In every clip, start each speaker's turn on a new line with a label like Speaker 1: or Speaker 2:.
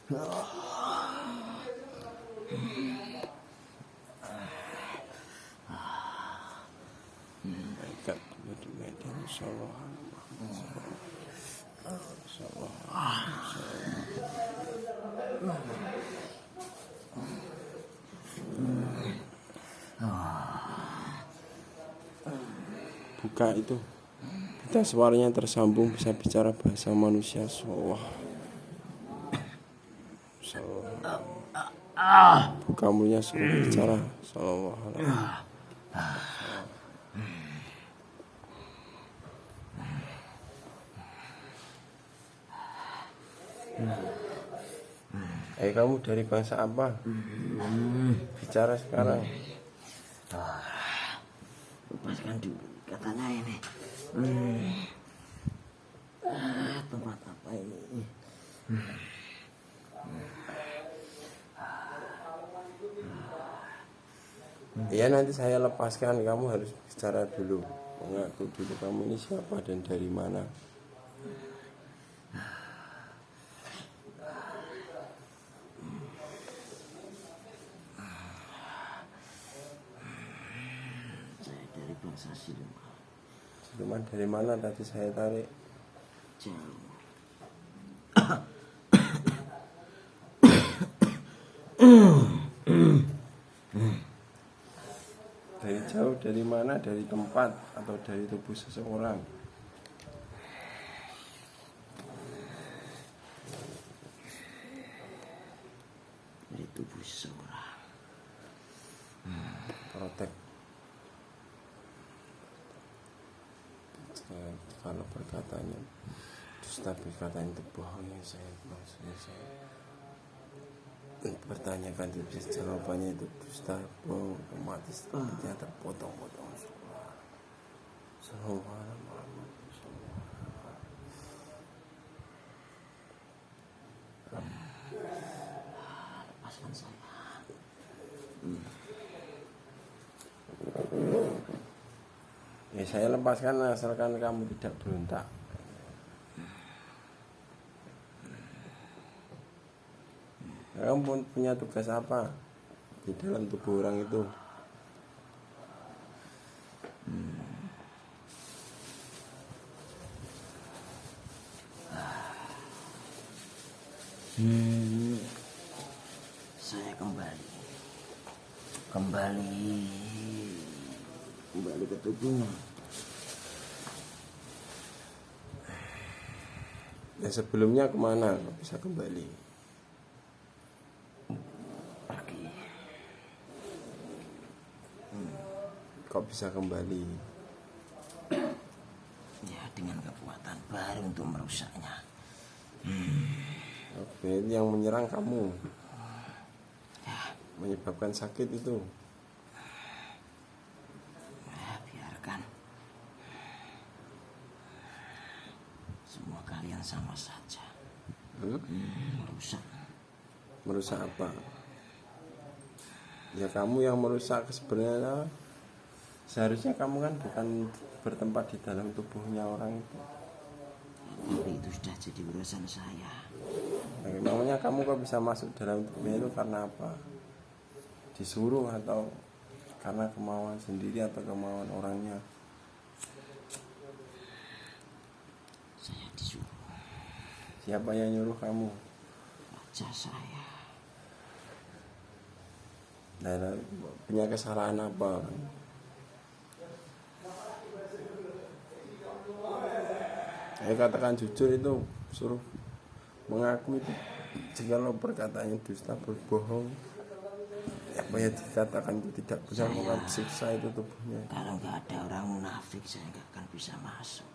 Speaker 1: Malaikat di Medan, Sallallahu buka itu. Kita suaranya tersambung, bisa bicara bahasa manusia. Buka mulutnya suruh bicara. Sallallahu alaihi wasallam. Kamu dari bangsa apa? Bicara sekarang.
Speaker 2: Lepaskan dulu katanya ini. Tempat apa ini?
Speaker 1: Ya nanti saya lepaskan, kamu harus bicara dulu. Mengaku dulu kamu ini siapa dan dari mana.
Speaker 2: Saya dari bangsa Siluman.
Speaker 1: Siluman dari mana tadi saya tarik?
Speaker 2: Jauh.
Speaker 1: Dari jauh, dari mana? Dari tempat atau dari tubuh seseorang?
Speaker 2: Dari tubuh seseorang.
Speaker 1: Protek. Kalau perkataannya dusta, perkataan itu bohong, yang maksudnya saya pertanyakan itu jawabannya itu dusta, bohong, otomatis dia terpotong-potong.
Speaker 2: Lepaskan saya.
Speaker 1: Ya saya lepaskan asalkan kamu tidak berontak. Kamu punya tugas apa di dalam tubuh orang itu?
Speaker 2: Saya kembali ke tubuhnya.
Speaker 1: Ya sebelumnya kemana bisa kembali?
Speaker 2: Pergi.
Speaker 1: Kok bisa kembali?
Speaker 2: Ya dengan kekuatan baru untuk merusaknya.
Speaker 1: Oke, yang menyerang kamu, menyebabkan sakit itu.
Speaker 2: Ya biarkan. Semua kalian sama saja. Merusak.
Speaker 1: Merusak apa? Ya kamu yang merusak sebenarnya. Seharusnya kamu kan bukan bertempat di dalam tubuhnya orang itu.
Speaker 2: Tapi itu sudah jadi urusan saya.
Speaker 1: Namanya kamu kok bisa masuk dalam tubuhnya itu karena apa? Disuruh atau karena kemauan sendiri atau kemauan orangnya?
Speaker 2: Saya disuruh.
Speaker 1: Siapa yang nyuruh kamu?
Speaker 2: Raja saya.
Speaker 1: Nah, punya kesalahan apa? Katakan jujur itu, suruh mengaku itu. Jika lo perkataannya dusta, berbohong, apa yang dikatakan itu tidak benar, maka siksa itu tubuhnya.
Speaker 2: Kalau nggak ada orang munafik, saya nggak akan bisa masuk.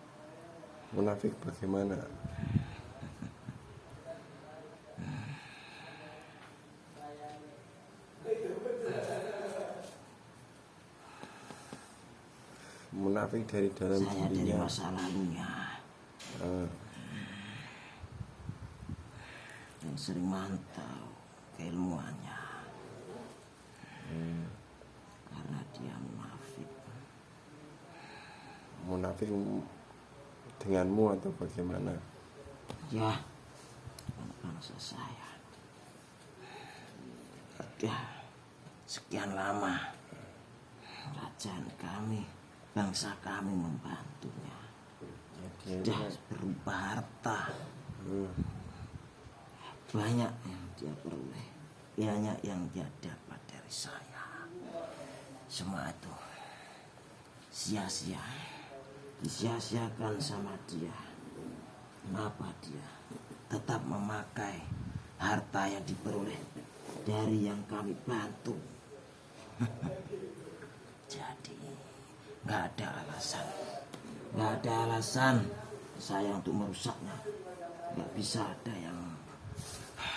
Speaker 1: Munafik bagaimana? Munafik dari dalam
Speaker 2: Saya dari
Speaker 1: dirinya.
Speaker 2: masa lalunya. Dan sering mantau keilmuannya. Karena dia munafik.
Speaker 1: Munafik denganmu atau bagaimana?
Speaker 2: Ya, anak bangsa saya. sudah sekian lama kerajaan kami, bangsa kami membantunya. Sudah berupa harta. Banyak yang dia peroleh, banyak yang dia dapat dari saya. Semua itu sia-sia, disia-siakan sama dia. Kenapa dia tetap memakai harta yang diperoleh dari yang kami bantu? Jadi nggak ada alasan saya untuk merusaknya. Nggak bisa ada yang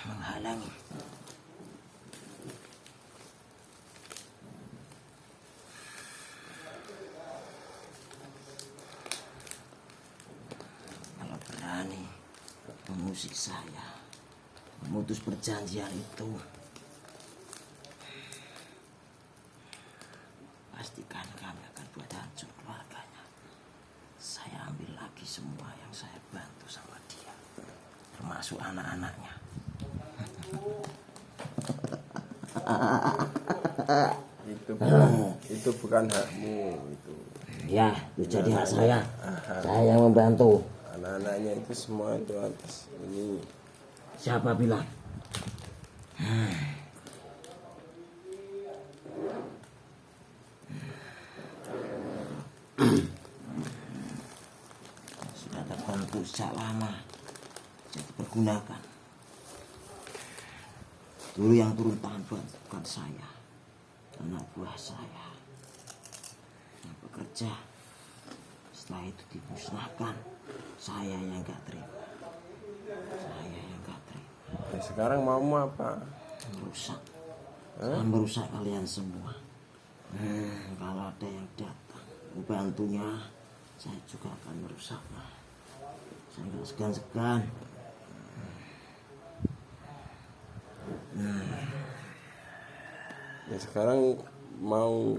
Speaker 2: menghalangi. Kalau berani mengusik saya, memutus perjanjian itu, pastikan kami akan buat hancur keluarganya. Saya ambil lagi semua yang saya bantu sama dia, termasuk anak-anaknya.
Speaker 1: Itu bukan hakmu itu.
Speaker 2: Ya, itu jadi hak saya. Saya yang membantu.
Speaker 1: Anak-anaknya itu semua itu atas ini.
Speaker 2: Siapa bilang? Sudah terbentuk sejak lama, jadi pergunakan. Dulu yang turun tangan bukan saya, anak buah saya yang bekerja. Setelah itu dimusnahkan, saya yang gak terima.
Speaker 1: Ya, sekarang maumu apa?
Speaker 2: Merusak. Saya merusak kalian semua. Kalau ada yang datang membantunya, saya juga akan merusaknya. Saya nggak segan-segan.
Speaker 1: Ya sekarang mau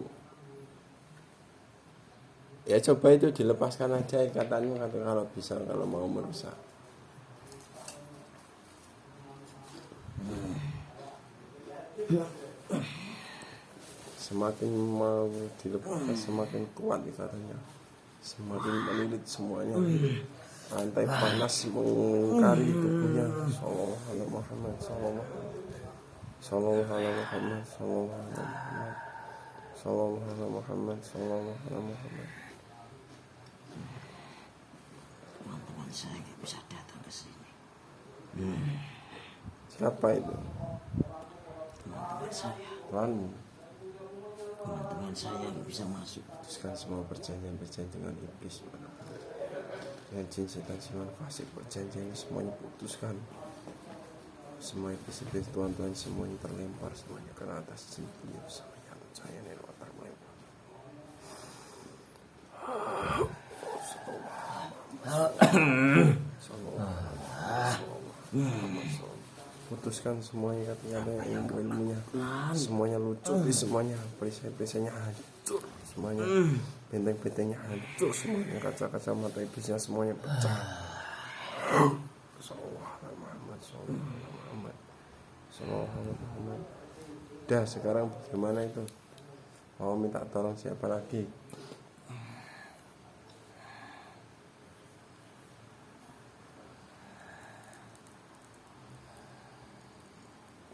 Speaker 1: ya coba itu dilepaskan aja ikatanmu kalau bisa, kalau mau merusak. Semakin mau dilepas semakin kuat ikatannya, semakin melilit semuanya. Rantai panas mengingkari tubuhnya. Sallallahu alaihi Muhammad, sallallahu alaihi Muhammad, sallallahu alaihi Muhammad, sallallahu alaihi Muhammad, sallallahu alaihi Muhammad.
Speaker 2: Teman-teman saya nggak bisa datang ke sini.
Speaker 1: Siapa itu?
Speaker 2: Teman-teman saya. Teman-teman saya nggak bisa masuk.
Speaker 1: Putuskan semua perjanjian dengan iblis, dengan jin, setan, siluman, fasik, perjanjian semuanya putuskan. Semua iblis, tuan-tuan semuanya terlempar semuanya ke atas jin, saya watar melempar. Putuskan semuanya, katanya ada yang ilmunya, semuanya lucu, semuanya perisai-perisainya hancur, semuanya benteng-bentengnya hancur, semuanya kaca-kaca mata iblisnya semuanya pecah. Sallallahu alaihi Muhammad, sallallahu alaihi Muhammad, sallallahu alaihi Muhammad. Dah, sekarang bagaimana itu? Mau minta tolong siapa lagi?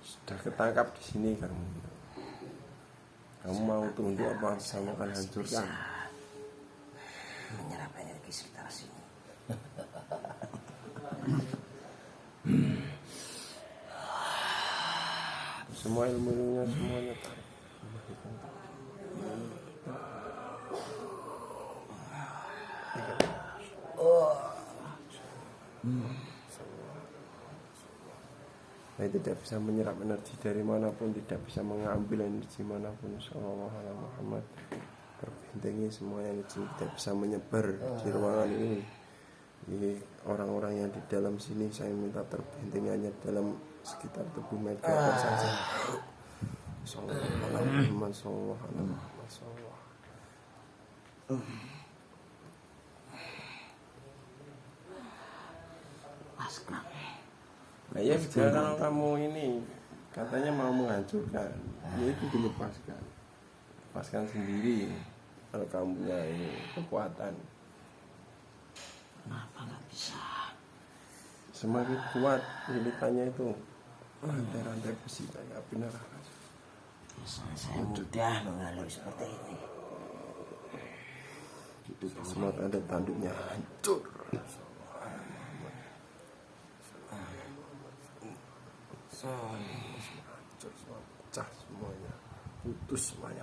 Speaker 1: Sudah ketangkap di sini kamu mau tunduk apa sama akan hancurkan?
Speaker 2: Menyerap energi sekitar sini.
Speaker 1: Semua ilmunya semuanya tarik. Saya tidak bisa menyerap energi dari manapun, tidak bisa mengambil energi manapun. Sallallahu alaihi Muhammad. Terbentengi semua energi, tidak bisa menyebar di ruangan ini. Jadi orang-orang yang di dalam sini saya minta terbentengi hanya dalam sekitar tubuh meter saja. Sallallahu alaihi Muhammad, sallallahu alaihi Muhammad, sallallahu.
Speaker 2: Lepaskan.
Speaker 1: Nah ya sekarang kamu ini katanya mau menghancurkan, ya itu lepaskan sendiri kalau kamu punya ini kekuatan.
Speaker 2: Kenapa nggak bisa?
Speaker 1: Semakin kuat lilitannya itu, rantai-rantai besi kayak api neraka.
Speaker 2: Biasanya saya mudah mengalir seperti ini. Itu
Speaker 1: Semua ada tanduknya hancur. Hancur semua, pecah semuanya, putus semuanya.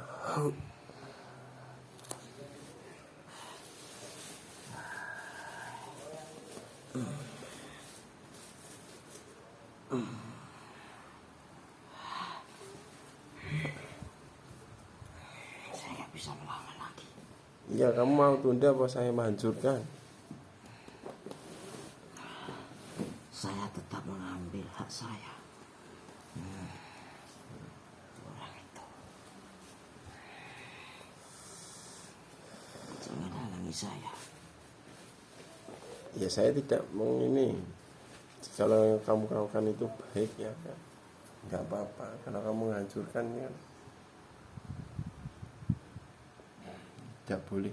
Speaker 2: Saya nggak bisa melawan lagi.
Speaker 1: Ya kamu mau tunda apa saya menghancurkan?
Speaker 2: Saya tetap mengambil hak saya. Orang itu. Jangan halangi saya.
Speaker 1: Ya saya tidak mau ini. Kalau yang kamu lakukan itu baik ya kan, nggak apa-apa. Karena kamu menghancurkan ya, tidak boleh.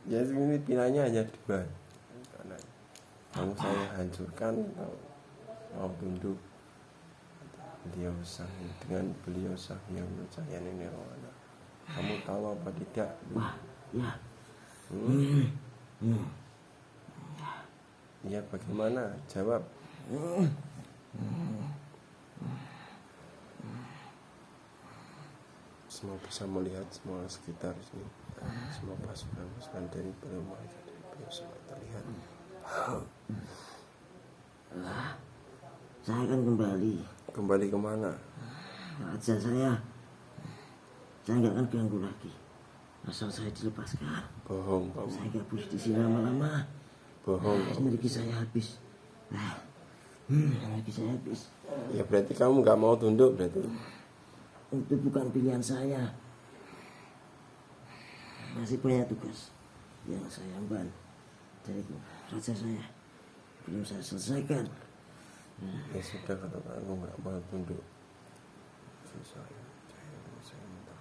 Speaker 1: Ya ini pilihannya hanya dua. Karena kamu saya hancurkan atau mau tunduk. Beliau sahih dengan beliau sahih yang saya ini rohana. Kamu tahu apa tidak?
Speaker 2: Wah, ya.
Speaker 1: Ya bagaimana? Jawab. Semua bisa melihat semua sekitar sini. Semua pasukan dari beliau semua terlihat.
Speaker 2: Saya akan kembali.
Speaker 1: Kembali kemana?
Speaker 2: Raja saya nggak akan ganggu lagi. Asal saya dilepaskan.
Speaker 1: Bohong kamu.
Speaker 2: Saya nggak boleh di sini lama-lama.
Speaker 1: Bohong.
Speaker 2: Energi saya habis. Energi saya habis.
Speaker 1: Ya berarti kamu nggak mau tunduk berarti.
Speaker 2: Itu bukan pilihan saya. Masih banyak tugas yang saya emban dari raja saya. Belum saya selesaikan.
Speaker 1: Ya sudah, kalau kamu nggak mau tunduk, saya minta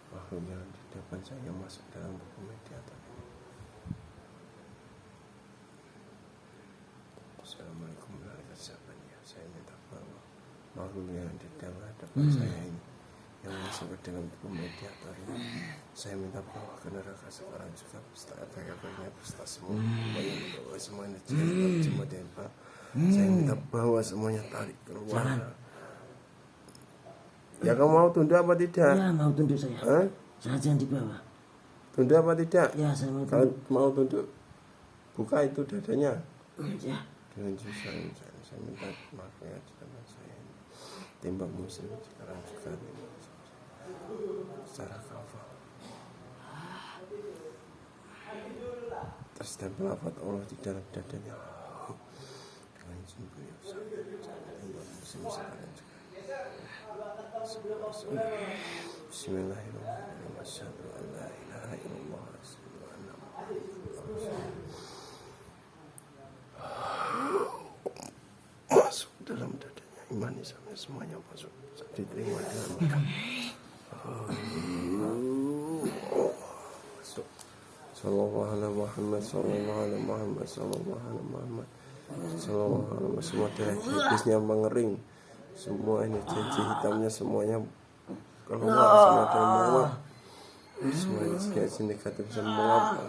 Speaker 1: makhluk yang di depan saya masuk dalam buku mediator ini. Assalamualaikum warahmatullahi wabarakatuh. Saya minta bahwa makhluk yang di dalam depan saya ini yang masuk ke dalam buku mediator ini, saya minta bawa ke neraka sekarang juga beserta efek-efeknya, beserta semua yang membawa semua energi cuma dempa. Saya minta bawa semuanya, tarik keluar. Ya kamu mau tunduk apa tidak?
Speaker 2: Ya mau tunduk saya. Saya jangan dibawa.
Speaker 1: Tunduk apa tidak?
Speaker 2: Ya saya mau
Speaker 1: Kalau
Speaker 2: tunduk.
Speaker 1: mau tunduk, buka itu dadanya.
Speaker 2: Ya.
Speaker 1: Dengan saya minta makanya di depan saya ini. Tembak muslim sekarang juga ini. Secara kafah. Terstempel lafaz Allah di dalam dadanya. Dengan izin beliau saya tembak muslim sekarang juga. Bismillahirrahmanirrahim. Asyhadu an la ilaha illallah wa asyhadu anna Muhammadan rasulullah. Masuk dalam dadanya, imani sampai semuanya masuk, diterima dengan mudah. Masuk. Sallallahu alaihi Muhammad, sallallahu alaihi Muhammad, sallallahu alaihi Muhammad, sallallahu alaihi Muhammad. Semua darah habisnya mengering, semua ini janji hitamnya semuanya keluar, semua dari menguap, semua energi negatif semua,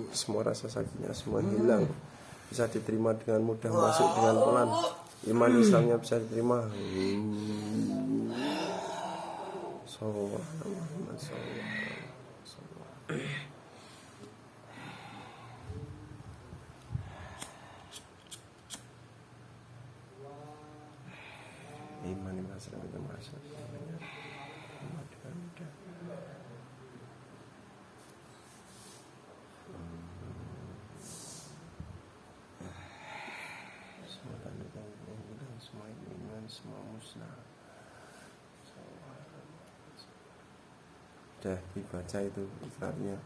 Speaker 1: semua rasa sakitnya semua hilang, bisa diterima dengan mudah, masuk dengan pelan, iman Islamnya bisa diterima. Sallallahu alaihi Muhammad, sallallahu alaihi Muhammad. Iman Islam itu masuk. Semua tanda-tanda semua iman, semua musnah. sudah dibaca itu ikrarnya.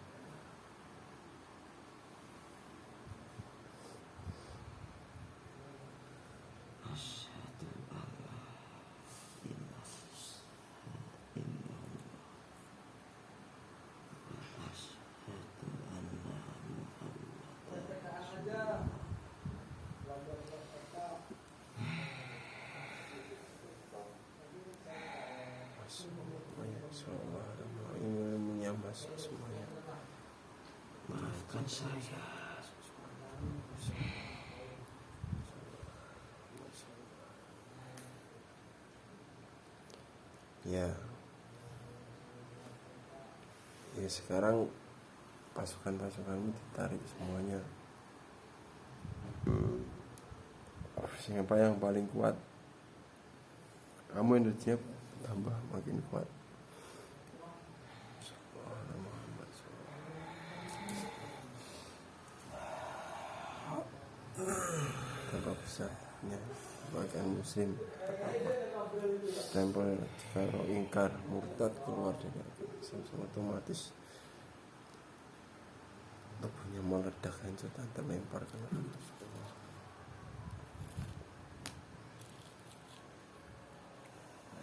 Speaker 2: Asyhadu an la ilaha illallah wa asyhadu anna Muhammadan rasulullah.
Speaker 1: Semuanya ilmunya masuk semuanya.
Speaker 2: Maafkan saya.
Speaker 1: Ya sekarang pasukan-pasukanmu ditarik semuanya. Siapa yang paling kuat? Kamu energinya tambah makin kuat. Tambah besarnya bagian muslim. Stempel kalau ingkar murtad keluar dari agama, otomatis tubuhnya meledak, hancur dan terlempar ke neraka.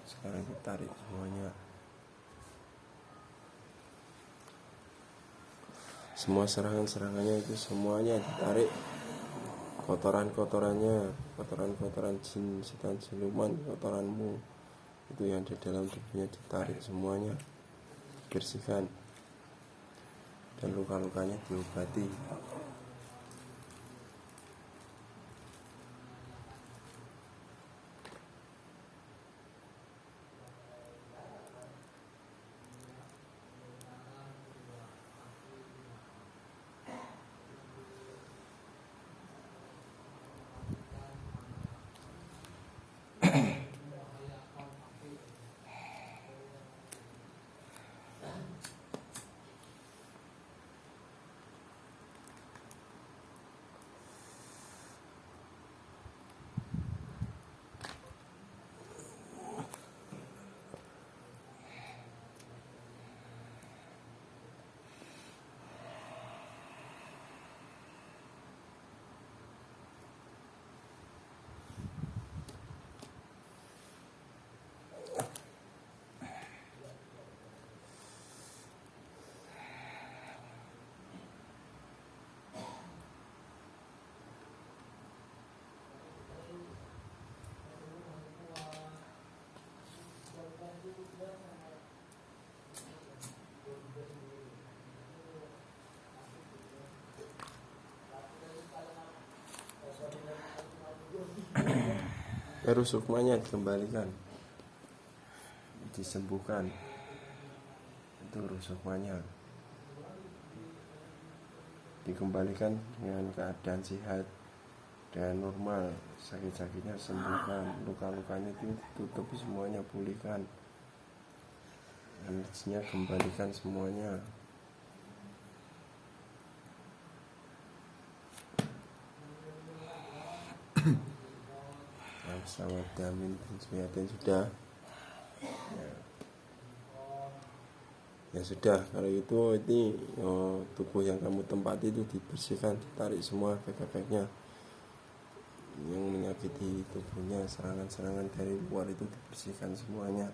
Speaker 1: Sekarang ditarik semuanya. Semua serangan-serangannya itu semuanya ditarik. Kotoran-kotorannya, kotoran-kotoran jin, setan, siluman, kotoranmu itu yang di dalam tubuhnya ditarik semuanya, dibersihkan, dan luka-lukanya diobati. Sukmanya dikembalikan, disembuhkan. Itu sukmanya dikembalikan dengan keadaan sehat, dengan normal. Sakit-sakitnya sembuhkan, luka-lukanya itu ditutupi semuanya, pulihkan, energinya kembalikan semuanya. Sawat damin suyatin sudah. Ya sudah, kalau itu ini tubuh yang kamu tempati itu dibersihkan, ditarik semua efek-efeknya yang menyakiti tubuhnya, serangan-serangan dari luar itu dibersihkan semuanya.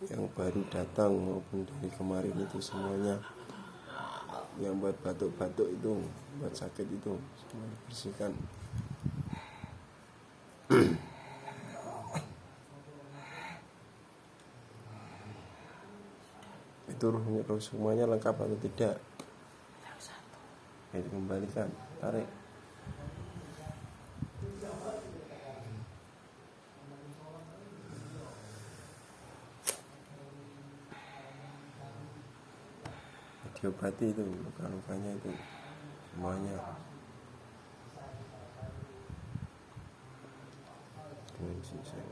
Speaker 1: Yang baru datang maupun dari kemarin itu semuanya, yang buat batuk-batuk itu, buat sakit itu semua dibersihkan. Itu ruhnya semuanya lengkap atau tidak? Ya, dikembalikan, tarik. Diobati itu luka-lukanya itu semuanya. Saya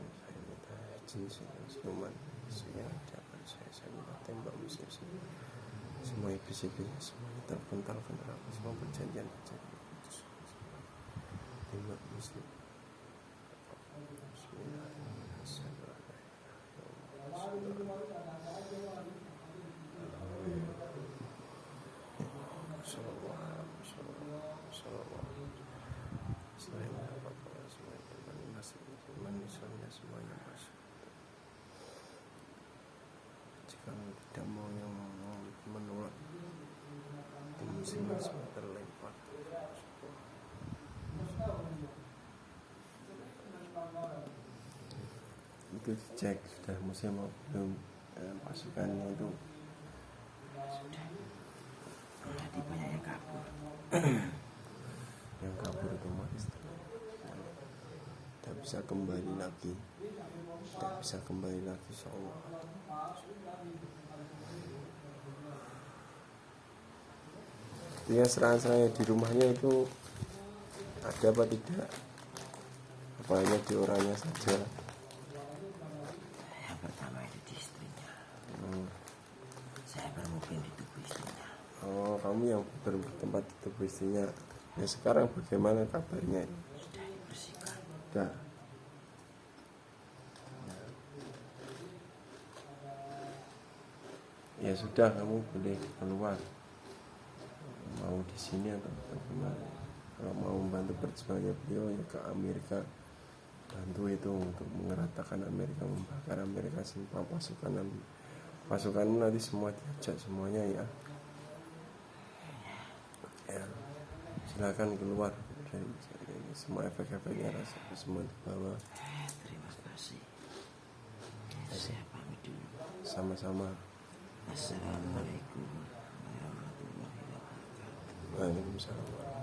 Speaker 1: minta izin, siluman saya dapat saya minta tembak musuh semua iblis-iblis semuanya terpental ke neraka, semua perjanjian tembak musuh. Bismillahirrahmanirrahim. kalau tidak mau yang mau menolak di musim terlempar itu dicek sudah musim mau belum pasukannya itu
Speaker 2: Jadi banyak yang kabur.
Speaker 1: yang kabur otomatis tidak bisa kembali lagi insyaallah. Ya serangan-serangan di rumahnya itu ada apa tidak, apa hanya di orangnya saja?
Speaker 2: Yang pertama itu di istrinya. Saya bermukim di tubuh istrinya.
Speaker 1: Oh, kamu yang bertempat di tubuh istrinya. Ya sekarang bagaimana kabarnya?
Speaker 2: Sudah dibersihkan.
Speaker 1: Sudah. Ya sudah, kamu boleh keluar. Mau di sini atau bagaimana? Kalau mau membantu perjuangannya beliau ya ke Amerika, bantu itu untuk mengeratakan Amerika, membakar Amerika, semua pasukanmu nanti semua diajak semuanya ya. Ya, silakan keluar dari semua efek-efeknya, rasa semua dibawa.
Speaker 2: Terima kasih. Saya pamit dulu.
Speaker 1: Sama-sama.
Speaker 2: Assalamualaikum warahmatullahi wabarakatuh.
Speaker 1: Waalaikumsalam.